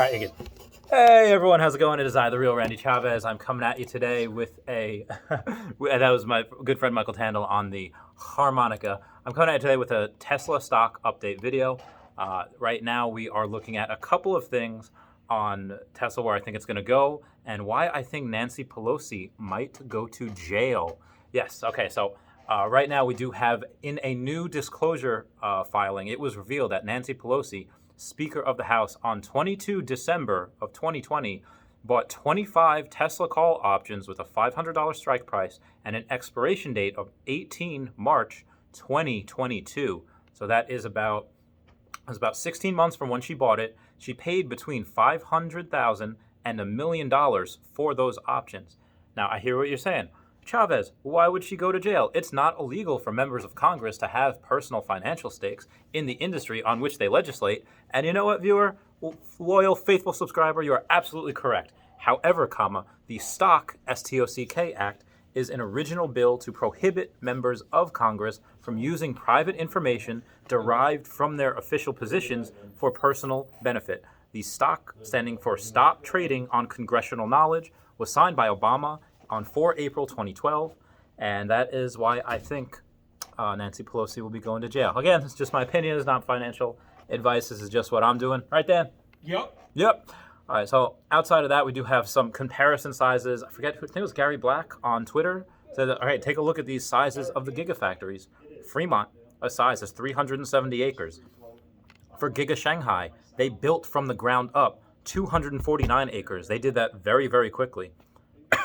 All right, you good. Hey everyone, how's it going? It is I, the real Randy Chavez. I'm coming at you today with a that was my good friend Michael Tandle on the harmonica. I'm coming at you today with a Tesla stock update video. Right now we are looking at a couple of things on Tesla, where I think it's going to go, and why I think Nancy Pelosi might go to jail. Yes, okay, so right now we do have, in a new disclosure filing, it was revealed that Nancy Pelosi, Speaker of the House, on 22 December of 2020, bought 25 Tesla call options with a $500 strike price and an expiration date of 18 March 2022. So that is about 16 months from when she bought it. She paid between $500,000 and $1 million for those options. Now, I hear what you're saying. Chavez, why would she go to jail? It's not illegal for members of Congress to have personal financial stakes in the industry on which they legislate. And you know what, viewer? Loyal, faithful subscriber, you are absolutely correct. However, the Stock, S-T-O-C-K Act, is an original bill to prohibit members of Congress from using private information derived from their official positions for personal benefit. The STOCK, standing for Stop Trading on Congressional Knowledge, was signed by Obama on 4 April 2012, and that is why I think Nancy Pelosi will be going to jail. Again, it's just my opinion. It's not financial advice. This is just what I'm doing. Right, Dan? Yep. All right, so outside of that, we do have some comparison sizes. I think it was Gary Black on Twitter said that, all right, take a look at these sizes of the gigafactories. Fremont, a size is 370 acres. For Giga Shanghai, they built from the ground up 249 acres. They did that very, very quickly.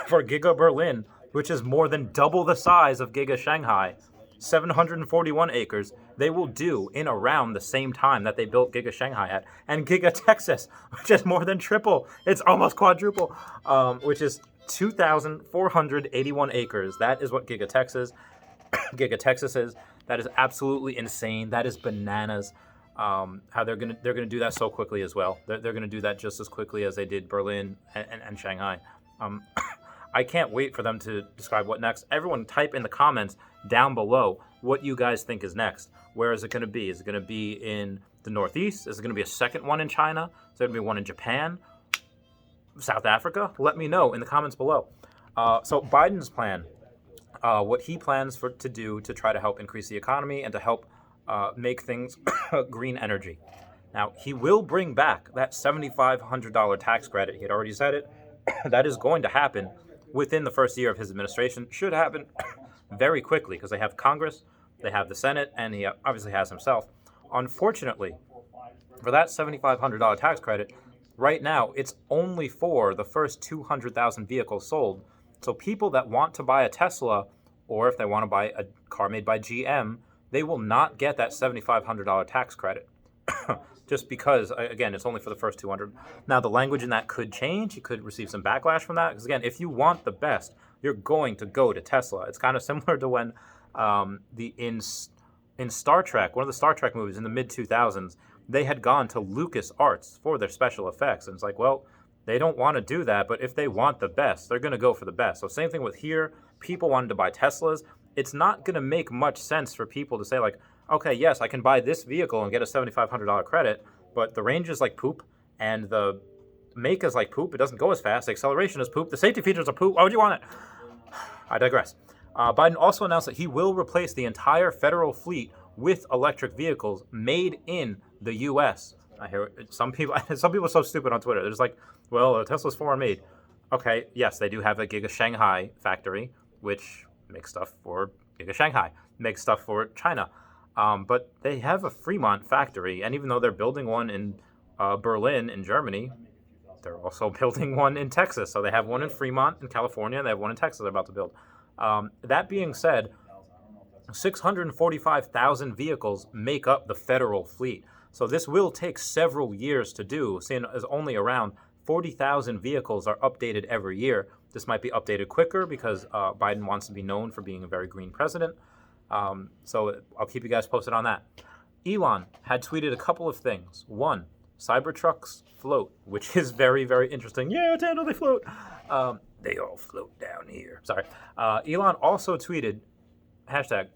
For Giga Berlin, which is more than double the size of Giga Shanghai, 741 acres, they will do in around the same time that they built Giga Shanghai at. And Giga Texas, which is more than triple, it's almost quadruple, which is 2,481 acres. That is what Giga Texas is. That is absolutely insane. That is bananas. How they're gonna do that so quickly as well. They're gonna do that just as quickly as they did Berlin and Shanghai. I can't wait for them to describe what next. Everyone type in the comments down below what you guys think is next. Where is it going to be? Is it going to be in the Northeast? Is it going to be a second one in China? Is there going to be one in Japan? South Africa? Let me know in the comments below. So Biden's plan, what he plans to do to try to help increase the economy and to help make things green energy. Now, he will bring back that $7,500 tax credit. He had already said it. That is going to happen within the first year of his administration. Should happen very quickly because they have Congress, they have the Senate, and he obviously has himself. Unfortunately, for that $7,500 tax credit, right now it's only for the first 200,000 vehicles sold. So people that want to buy a Tesla, or if they want to buy a car made by GM, they will not get that $7,500 tax credit. Just because, again, it's only for the first 200. Now, the language in that could change. You could receive some backlash from that. Because, again, if you want the best, you're going to go to Tesla. It's kind of similar to when in Star Trek, one of the Star Trek movies in the mid-2000s, they had gone to LucasArts for their special effects. And it's like, well, they don't want to do that, but if they want the best, they're going to go for the best. So same thing with here. People wanted to buy Teslas. It's not going to make much sense for people to say, like, okay, yes, I can buy this vehicle and get a $7,500 credit, but the range is like poop, and the make is like poop. It doesn't go as fast. The acceleration is poop. The safety features are poop. Why would you want it? I digress. Biden also announced that he will replace the entire federal fleet with electric vehicles made in the U.S. I hear some people are so stupid on Twitter. They're just like, well, Tesla's foreign made. Okay, yes, they do have a Giga Shanghai factory, which makes stuff for Giga Shanghai, makes stuff for China. But they have a Fremont factory, and even though they're building one in Berlin in Germany, they're also building one in Texas. So they have one in Fremont in California, and they have one in Texas they're about to build. That being said, 645,000 vehicles make up the federal fleet. So this will take several years to do, seeing as only around 40,000 vehicles are updated every year. This might be updated quicker because Biden wants to be known for being a very green president. So I'll keep you guys posted on that. Elon had tweeted a couple of things. One, Cybertrucks float, which is very, very interesting. Yeah, Tando, they float. They all float down here. Sorry. Elon also tweeted, hashtag,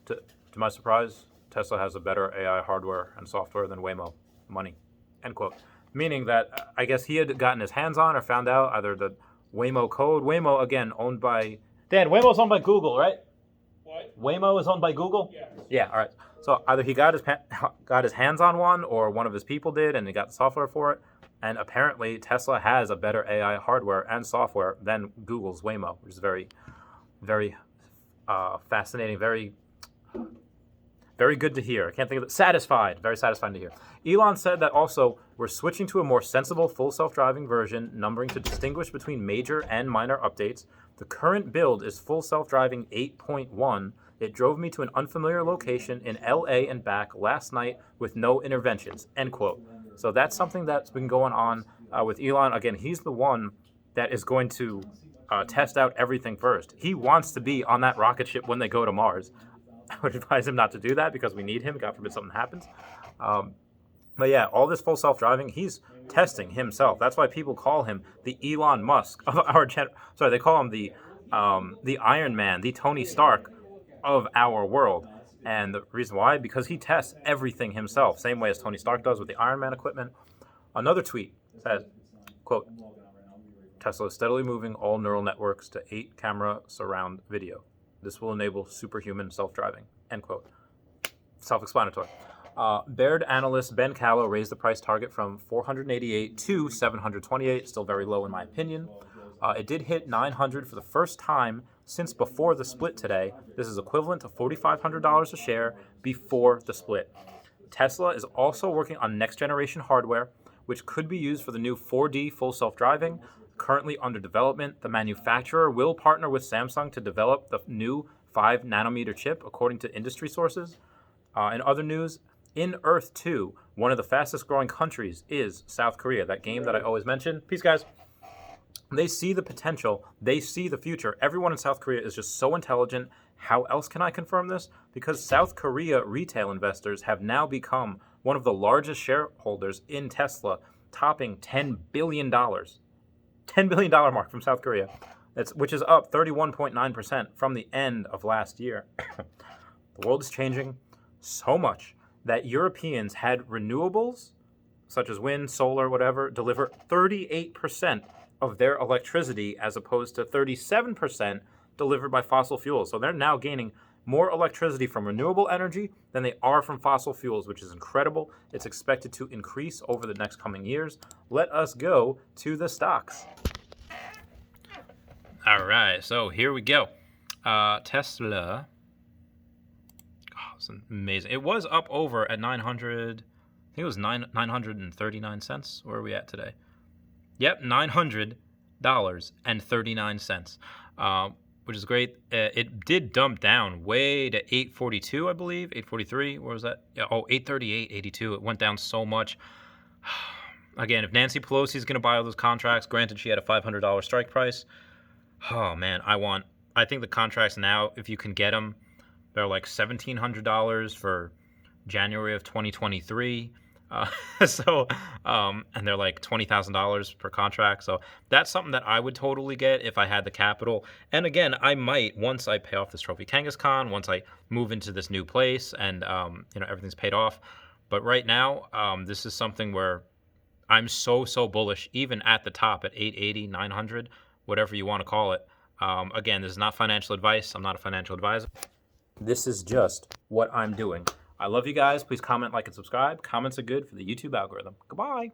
to my surprise, Tesla has a better AI hardware and software than Waymo. Money. End quote. meaning that I guess he had gotten his hands on or found out either the Waymo code. Waymo, again, owned by Dan. Waymo's owned by Google, right? What? Waymo is owned by Google. Yes. Yeah. All right. So either he got his hands on one, or one of his people did, and he got the software for it. And apparently, Tesla has a better AI hardware and software than Google's Waymo, which is very, very fascinating. Very, very good to hear. I can't think of it. Satisfied. Very satisfying to hear. Elon said that also we're switching to a more sensible full self-driving version, numbering to distinguish between major and minor updates. The current build is full self-driving 8.1. It drove me to an unfamiliar location in LA and back last night with no interventions, end quote. So that's something that's been going on with Elon. Again, he's the one that is going to test out everything first. He wants to be on that rocket ship when they go to Mars. I would advise him not to do that because we need him. God forbid something happens. But yeah, all this full self-driving, he's testing himself. That's why people call him the Elon Musk of our they call him the Iron Man, the Tony Stark of our world. And the reason why, because he tests everything himself, same way as Tony Stark does with the Iron Man equipment. Another tweet says, quote, Tesla is steadily moving all neural networks to 8-camera surround video. This will enable superhuman self-driving, end quote. Self-explanatory. Baird analyst Ben Callow raised the price target from $488 to $728, still very low in my opinion. It did hit $900 for the first time since before the split today. This is equivalent to $4,500 a share before the split. Tesla is also working on next-generation hardware, which could be used for the new 4D full self-driving, currently under development. The manufacturer will partner with Samsung to develop the new 5-nanometer chip, according to industry sources. In other news, in Earth 2, one of the fastest-growing countries is South Korea, that game that I always mention. Peace, guys. They see the potential. They see the future. Everyone in South Korea is just so intelligent. How else can I confirm this? Because South Korea retail investors have now become one of the largest shareholders in Tesla, topping $10 billion. $10 billion mark from South Korea, which is up 31.9% from the end of last year. The world is changing so much that Europeans had renewables, such as wind, solar, whatever, deliver 38% of their electricity as opposed to 37% delivered by fossil fuels. So they're now gaining more electricity from renewable energy than they are from fossil fuels, which is incredible. It's expected to increase over the next coming years. Let us go to the stocks. All right, so here we go. Tesla. Oh, it's amazing. It was up over at 900. I think it was 939 cents. Where are we at today? Yep, $900.39, which is great. It did dump down way to 842, I believe, 843. Where was that? Yeah, 838.82. It went down so much. Again, if Nancy Pelosi is going to buy all those contracts, granted she had a $500 strike price. Oh man, I think the contracts now, if you can get them, they're like $1,700 for January of 2023. And they're like $20,000 per contract. So that's something that I would totally get if I had the capital. And again, I might, once I pay off this Trophy Kangaskhan, once I move into this new place and, everything's paid off. But right now, this is something where I'm so bullish, even at the top at 880, 900, whatever you want to call it. Again, this is not financial advice. I'm not a financial advisor. This is just what I'm doing. I love you guys. Please comment, like, and subscribe. Comments are good for the YouTube algorithm. Goodbye.